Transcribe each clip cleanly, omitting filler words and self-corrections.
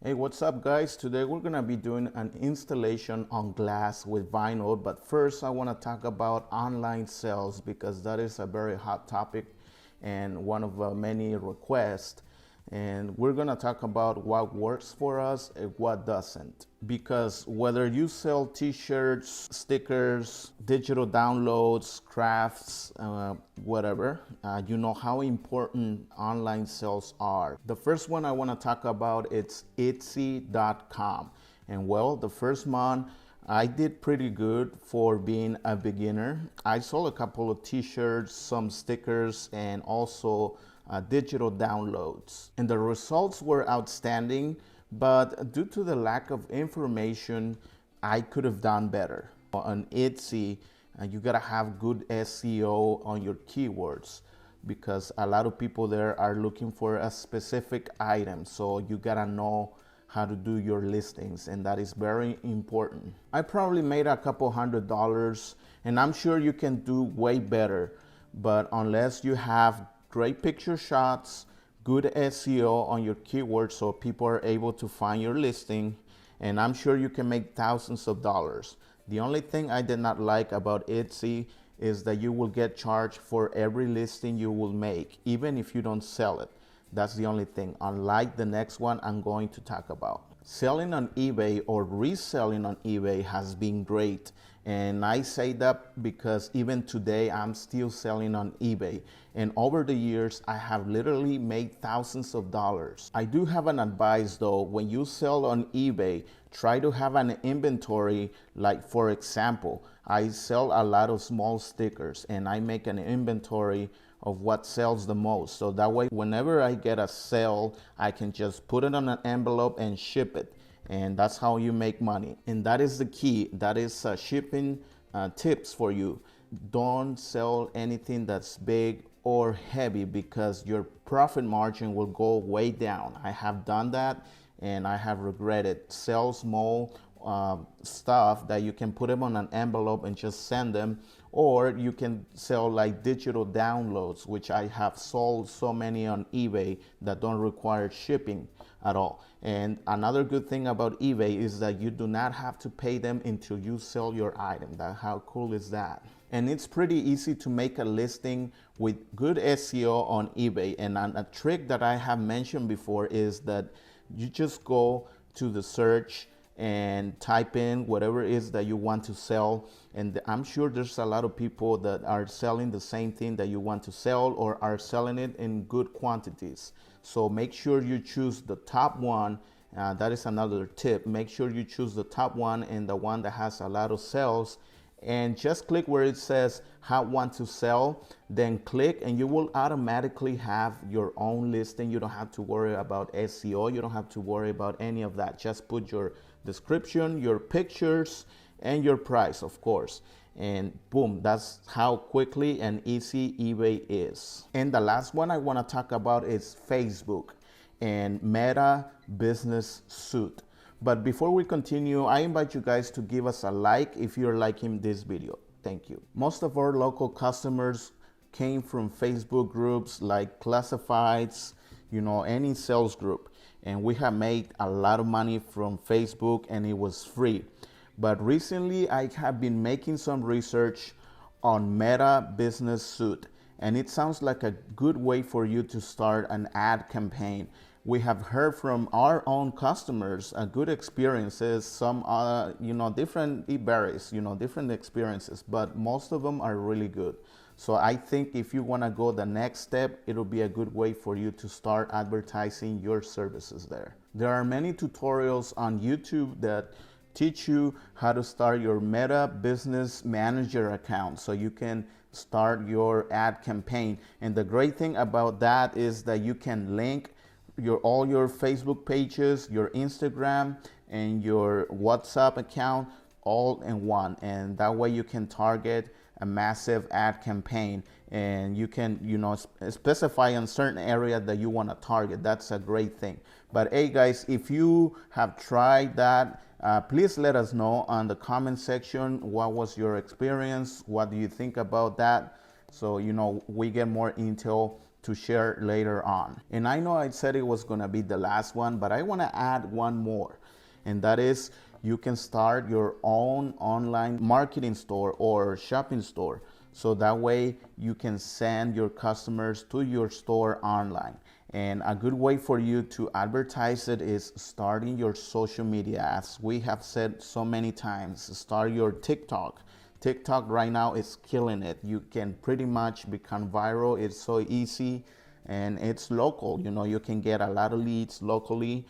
Hey, what's up guys? Today we're gonna be doing an installation on glass with vinyl, but first I wanna talk about online sales because that is a very hot topic and one of many requests. And we're gonna talk about what works for us and what doesn't. Because whether you sell t-shirts, stickers, digital downloads, crafts, whatever, you know how important online sales are. The first one I wanna talk about is Etsy.com. And well, the first month I did pretty good for being a beginner. I sold a couple of t-shirts, some stickers, and also digital downloads. And the results were outstanding, but due to the lack of information, I could have done better. On Etsy, you gotta have good SEO on your keywords because a lot of people there are looking for a specific item. So you gotta know how to do your listings, and that is very important. I probably made a couple $100, and I'm sure you can do way better, but unless you have great picture shots, good SEO on your keywords so people are able to find your listing, and I'm sure you can make thousands of dollars. The only thing I did not like about Etsy is that you will get charged for every listing you will make, even if you don't sell it. That's the only thing, unlike the next one I'm going to talk about. Selling on eBay or reselling on eBay has been great. And I say that because even today I'm still selling on eBay. And over the years, I have literally made thousands of dollars. I do have an advice though, when you sell on eBay, try to have an inventory. Like for example, I sell a lot of small stickers and I make an inventory of what sells the most. So that way, whenever I get a sale, I can just put it on an envelope and ship it. And that's how you make money. And that is the key. That is shipping tips for you. Don't sell anything that's big or heavy because your profit margin will go way down. I have done that and I have regretted. Sell small stuff that you can put them on an envelope and just send them, or you can sell like digital downloads, which I have sold so many on eBay that don't require shipping at all. And another good thing about eBay is that you do not have to pay them until you sell your item. How cool is that? And it's pretty easy to make a listing with good SEO on eBay. And a trick that I have mentioned before is that you just go to the search and type in whatever it is that you want to sell. And I'm sure there's a lot of people that are selling the same thing that you want to sell or are selling it in good quantities. So make sure you choose the top one. That is another tip. Make sure you choose the top one and the one that has a lot of sales, and just click where it says how want to sell, then click and you will automatically have your own listing. You don't have to worry about SEO. You don't have to worry about any of that. Just put your description, your pictures, and your price, of course. And boom, that's how quickly and easy eBay is. And the last one I want to talk about is Facebook and Meta Business Suite. But before we continue, I invite you guys to give us a like if you're liking this video. Thank you. Most of our local customers came from Facebook groups like classifieds, any sales group. And we have made a lot of money from Facebook and it was free. But recently I have been making some research on Meta Business Suite, and it sounds like a good way for you to start an ad campaign. We have heard from our own customers good experiences. Some different, it varies, different experiences, but most of them are really good. So I think if you want to go the next step, it'll be a good way for you to start advertising your services there. There are many tutorials on YouTube that teach you how to start your Meta Business Manager account so you can start your ad campaign. And the great thing about that is that you can link all your Facebook pages, your Instagram, and your WhatsApp account all in one. And that way you can target a massive ad campaign, and you can specify in certain area that you want to target. That's a great thing. But hey guys, if you have tried that, please let us know on the comment section. What was your experience? What do you think about that? So we get more intel to share later on. And I know I said it was gonna be the last one, but I wanna add one more. And that is, you can start your own online marketing store or shopping store. So that way you can send your customers to your store online. And a good way for you to advertise it is starting your social media. As we have said so many times, start your TikTok. TikTok right now is killing it. You can pretty much become viral. It's so easy and it's local. You know, you can get a lot of leads locally.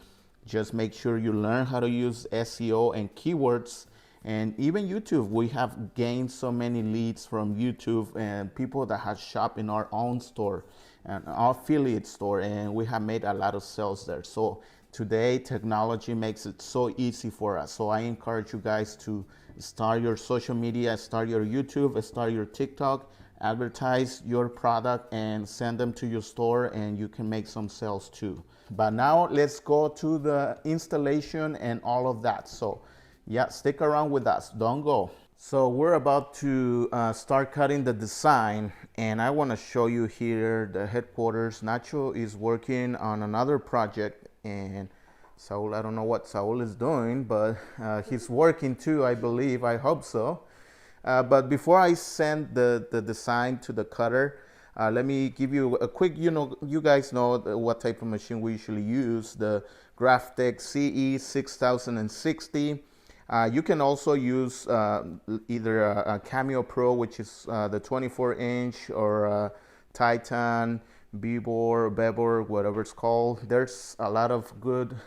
Just make sure you learn how to use SEO and keywords. And even YouTube, we have gained so many leads from YouTube and people that have shopped in our own store and our affiliate store, and we have made a lot of sales there. So today, technology makes it so easy for us. So I encourage you guys to start your social media, start your YouTube, start your TikTok, advertise your product and send them to your store, and you can make some sales too. But now let's go to the installation and all of that. So yeah, stick around with us, don't go. So we're about to start cutting the design, and I want to show you here the headquarters. Nacho is working on another project, and Saul, I don't know what Saul is doing, but he's working too, I believe. I hope so. But before I send the design to the cutter, let me give you a quick, you guys know what type of machine we usually use, the Graphtec CE 6060. You can also use either a Cameo Pro, which is the 24-inch, or Titan, Bebor, whatever it's called. There's a lot of good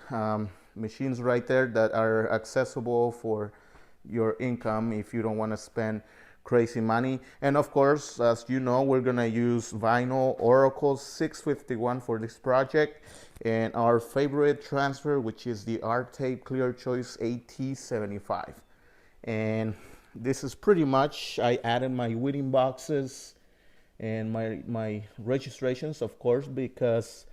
machines right there that are accessible for your income if you don't want to spend crazy money. And of course, as you know, we're gonna use vinyl Oracle 651 for this project, and our favorite transfer, which is the R-Tape Clear Choice AT75. And this is pretty much, I added my weeding boxes and my registrations, of course, because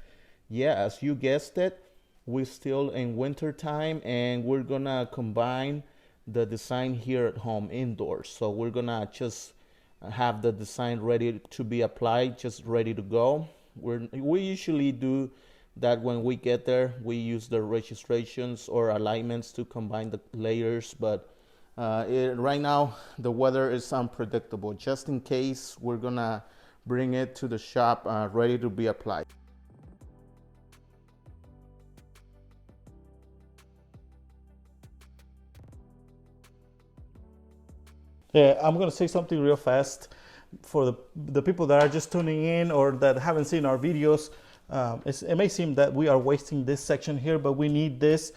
yeah, as you guessed it, we're still in winter time, and we're gonna combine the design here at home indoors. So we're gonna just have the design ready to be applied, just ready to go. We usually do that when we get there. We use the registrations or alignments to combine the layers, but right now the weather is unpredictable. Just in case, we're gonna bring it to the shop ready to be applied. Yeah, I'm going to say something real fast for the people that are just tuning in or that haven't seen our videos. It may seem that we are wasting this section here, but we need this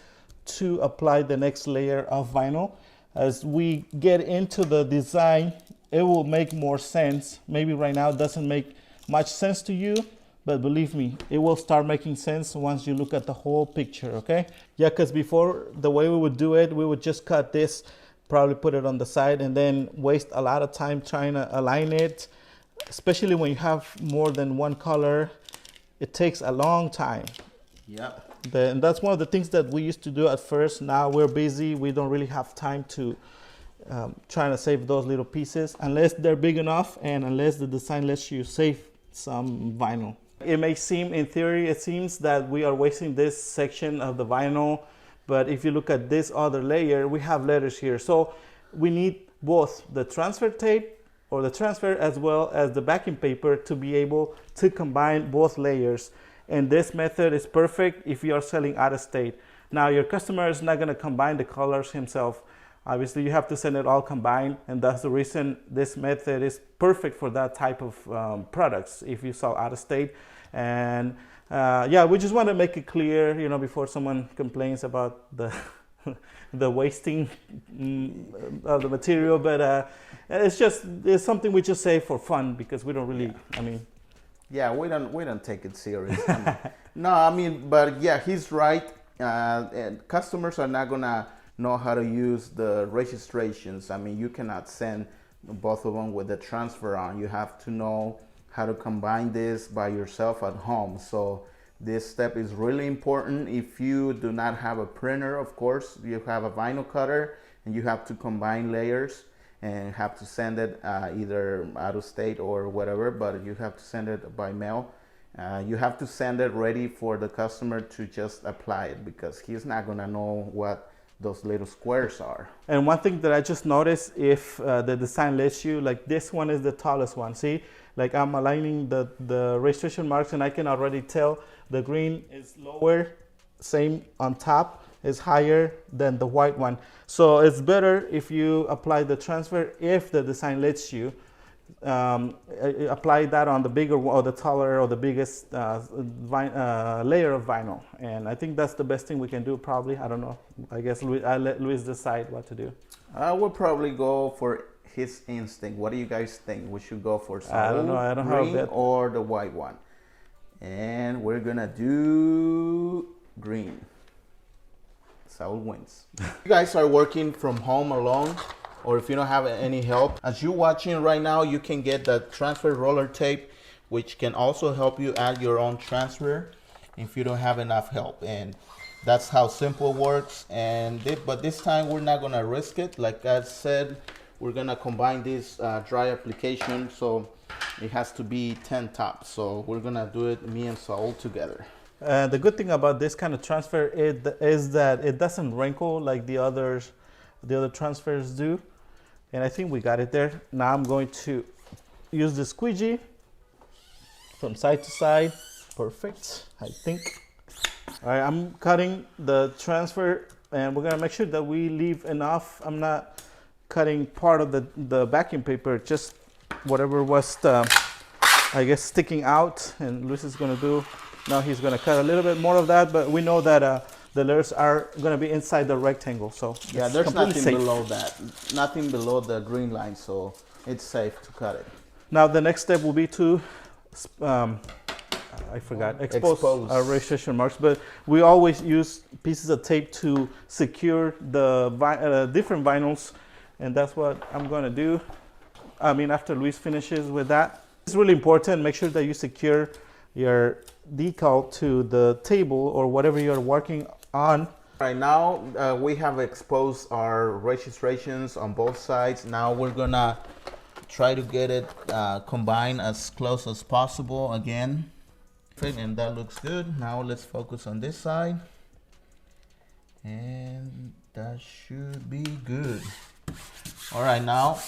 to apply the next layer of vinyl. As we get into the design, it will make more sense. Maybe right now it doesn't make much sense to you, but believe me, it will start making sense once you look at the whole picture, okay? Yeah, because before, the way we would do it, we would just cut this, probably put it on the side, and then waste a lot of time trying to align it, especially when you have more than one color. It takes a long time. Yep. And that's one of the things that we used to do at first. Now we're busy, we don't really have time to trying to save those little pieces unless they're big enough and unless the design lets you save some vinyl. It may seem, in theory, it seems that we are wasting this section of the vinyl, but if you look at this other layer, we have letters here. So we need both the transfer tape or the transfer as well as the backing paper to be able to combine both layers. And this method is perfect if you are selling out of state. Now your customer is not going to combine the colors himself. Obviously you have to send it all combined, and that's the reason this method is perfect for that type of products if you sell out of state. And yeah, we just want to make it clear, before someone complains about the the wasting of the material. But it's something we just say for fun because we don't really, Yeah, we don't take it serious. No, but yeah, he's right. And customers are not gonna know how to use the registrations. You cannot send both of them with the transfer on. You have to know how to combine this by yourself at home. So this step is really important. If you do not have a printer, of course, you have a vinyl cutter and you have to combine layers and have to send it either out of state or whatever, but you have to send it by mail. You have to send it ready for the customer to just apply it, because he's not gonna know what those little squares are. And one thing that I just noticed, if the design lets you, like this one is the tallest one. See, like I'm aligning the registration marks, and I can already tell the green is lower, same on top, is higher than the white one. So it's better if you apply the transfer, if the design lets you, apply that on the bigger or the taller or the biggest layer of vinyl. And I think that's the best thing we can do, probably. I don't know. I guess I let Luis decide what to do. I would probably go for his instinct. What do you guys think? We should go for I don't know. I don't have a green bet. or the white one. And we're gonna do green. Saul wins. You guys are working from home alone, or if you don't have any help, as you're watching right now, you can get the transfer roller tape, which can also help you add your own transfer if you don't have enough help. And that's how simple it works. And but this time we're not gonna risk it. Like I said, we're gonna combine this dry application, so it has to be 10 tops. So we're gonna do it, me and Saul together. The good thing about this kind of transfer is that it doesn't wrinkle like the other transfers do. And I think we got it there. Now I'm going to use the squeegee from side to side. Perfect, I think. All right, I'm cutting the transfer, and we're gonna make sure that we leave enough. I'm not cutting part of the backing paper, just whatever was I guess sticking out. And Luis is gonna do, now he's gonna cut a little bit more of that, but we know that the layers are gonna be inside the rectangle, so yeah, there's nothing safe. below that, nothing below the green line, so it's safe to cut it. Now the next step will be to I forgot, expose our registration marks, but we always use pieces of tape to secure the different vinyls, and that's what I'm gonna do. I mean, after Luis finishes with that. It's really important, make sure that you secure your decal to the table or whatever you're working on. Right now, we have exposed our registrations on both sides. Now we're gonna try to get it combined as close as possible again. And that looks good. Now let's focus on this side. And that should be good. All right, now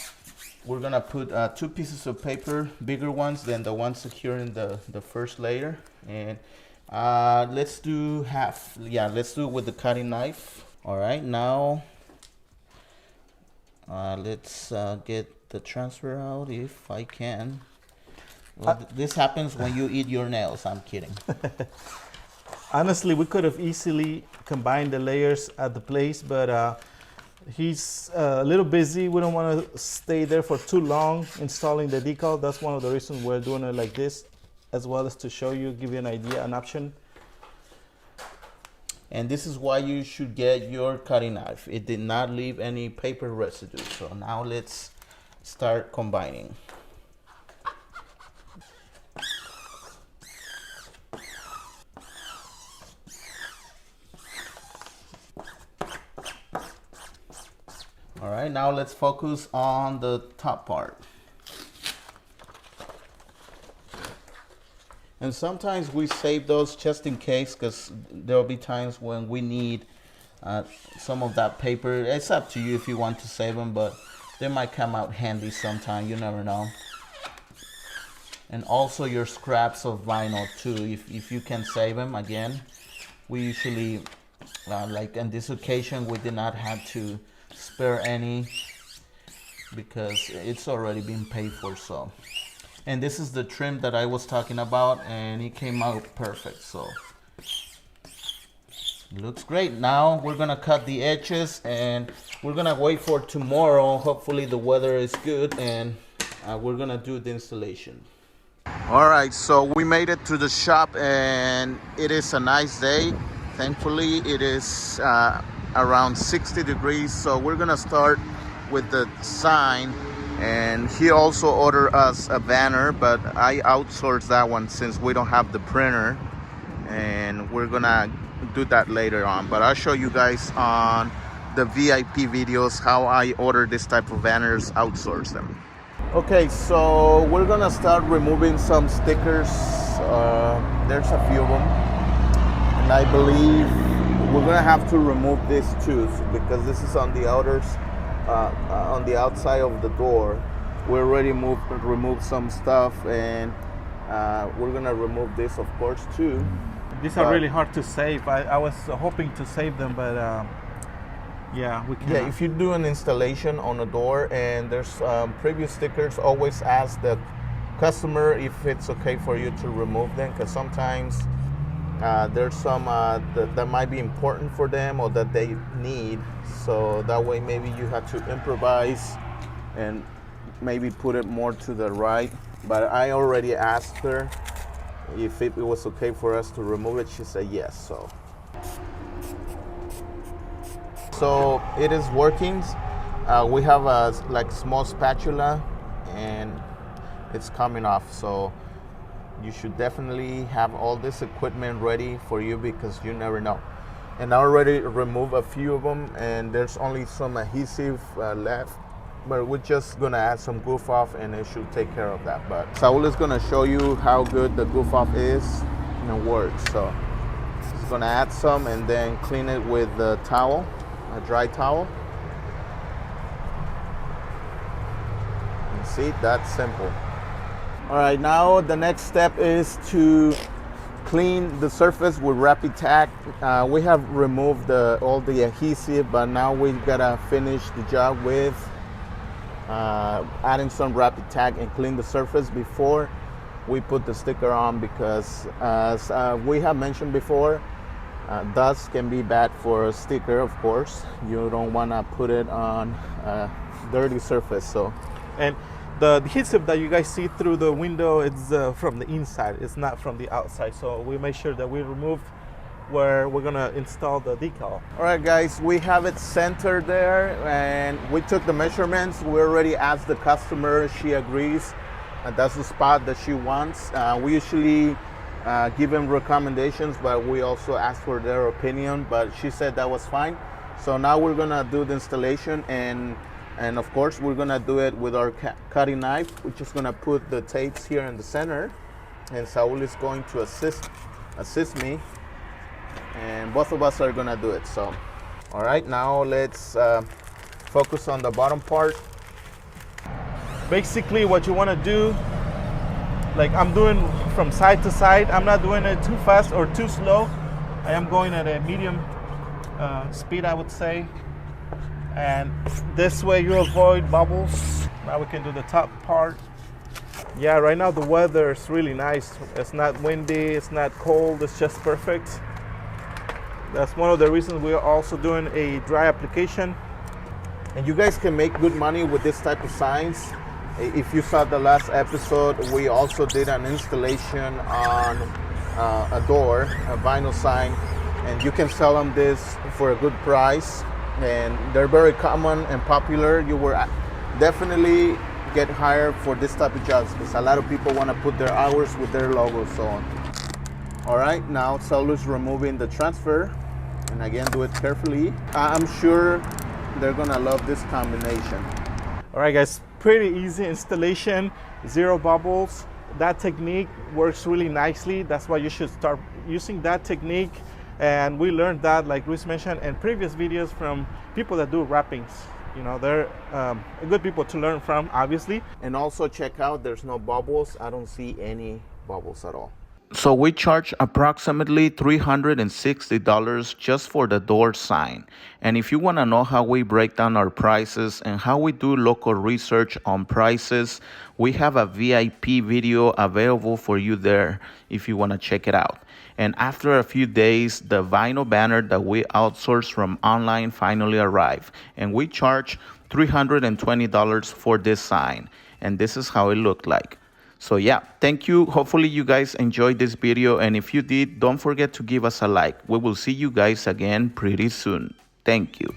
we're gonna put 2 pieces of paper, bigger ones than the ones securing the first layer. And let's do half. Yeah, let's do it with the cutting knife. All right, now let's get the transfer out if I can. Well, this happens when you eat your nails. I'm kidding. Honestly, we could have easily combined the layers at the place, but he's a little busy. We don't want to stay there for too long installing the decal. That's one of the reasons we're doing it like this, as well as to show you, give you an idea, an option. And this is why you should get your cutting knife. It did not leave any paper residue. So now let's start combining. All right, now let's focus on the top part. And sometimes we save those just in case, because there'll be times when we need some of that paper. It's up to you if you want to save them, but they might come out handy sometime. You never know. And also your scraps of vinyl too, if you can save them. Again, we usually, like on this occasion, we did not have to spare any because it's already been paid for. So, and this is the trim that I was talking about, and it came out perfect. So it looks great. Now we're gonna cut the edges, and we're gonna wait for tomorrow. Hopefully the weather is good, and we're gonna do the installation. All right, so we made it to the shop, and it is a nice day. Thankfully, it is around 60 degrees. So we're gonna start with the sign, and he also ordered us a banner, but I outsourced that one since we don't have the printer, and we're gonna do that later on. But I'll show you guys on the VIP videos how I order this type of banners, outsource them. Okay, so we're gonna start removing some stickers There's a few of them, and I believe we're gonna have to remove this tooth because this is on the on the outside of the door. We already removed some stuff, and we're gonna remove this, of course, too. These are really hard to save. I was hoping to save them, but yeah, we can. Yeah, if you do an installation on a door and there's previous stickers, always ask the customer if it's okay for you to remove them, because sometimes there's some that might be important for them or that they need. So that way maybe you have to improvise and maybe put it more to the right. But I already asked her if it was okay for us to remove it. She said yes. So it is working. We have a like small spatula and it's coming off. So you should definitely have all this equipment ready for you because you never know. And I already removed a few of them, and there's only some adhesive left. But we're just gonna add some goof off and it should take care of that. But Saul is gonna show you how good the goof off is and it works. So he's gonna add some and then clean it with the towel, a dry towel. And see, that's simple. All right, now the next step is to clean the surface with Rapid Tack. We have removed all the adhesive, but now we gotta finish the job with adding some Rapid Tack and clean the surface before we put the sticker on, because as we have mentioned before, dust can be bad for a sticker. Of course, you don't want to put it on a dirty surface. So, and the adhesive that you guys see through the window, it's from the inside, it's not from the outside. So we make sure that we remove where we're gonna install the decal. All right, guys, we have it centered there, and we took the measurements. We already asked the customer, she agrees, that's the spot that she wants. We usually give them recommendations, but we also ask for their opinion, but she said that was fine. So now we're gonna do the installation, and of course we're gonna do it with our cutting knife. We're just gonna put the tapes here in the center, and Saul is going to assist me, and both of us are gonna do it. So, all right, now let's focus on the bottom part. Basically what you want to do, like I'm doing from side to side, I'm not doing it too fast or too slow. I am going at a medium speed, I would say, and this way you avoid bubbles. Now we can do the top part. Yeah, right now the weather is really nice. It's not windy, it's not cold, it's just perfect. That's one of the reasons we are also doing a dry application. And you guys can make good money with this type of signs. If you saw the last episode, we also did an installation on a door, a vinyl sign, and you can sell them this for a good price. And they're very common and popular. You will definitely get hired for this type of jobs because a lot of people want to put their hours with their logos on. All right, now Saul is removing the transfer, and again, do it carefully. I'm sure they're gonna love this combination. All right, guys, pretty easy installation, 0 bubbles. That technique works really nicely. That's why you should start using that technique. And we learned that, like Luis mentioned, in previous videos from people that do wrappings. You know, they're good people to learn from, obviously. And also check out, there's no bubbles. I don't see any bubbles at all. So we charge approximately $360 just for the door sign. And if you want to know how we break down our prices and how we do local research on prices, we have a VIP video available for you there if you want to check it out. And after a few days, the vinyl banner that we outsourced from online finally arrived. And we charge $320 for this sign. And this is how it looked like. So yeah, thank you. Hopefully you guys enjoyed this video. And if you did, don't forget to give us a like. We will see you guys again pretty soon. Thank you.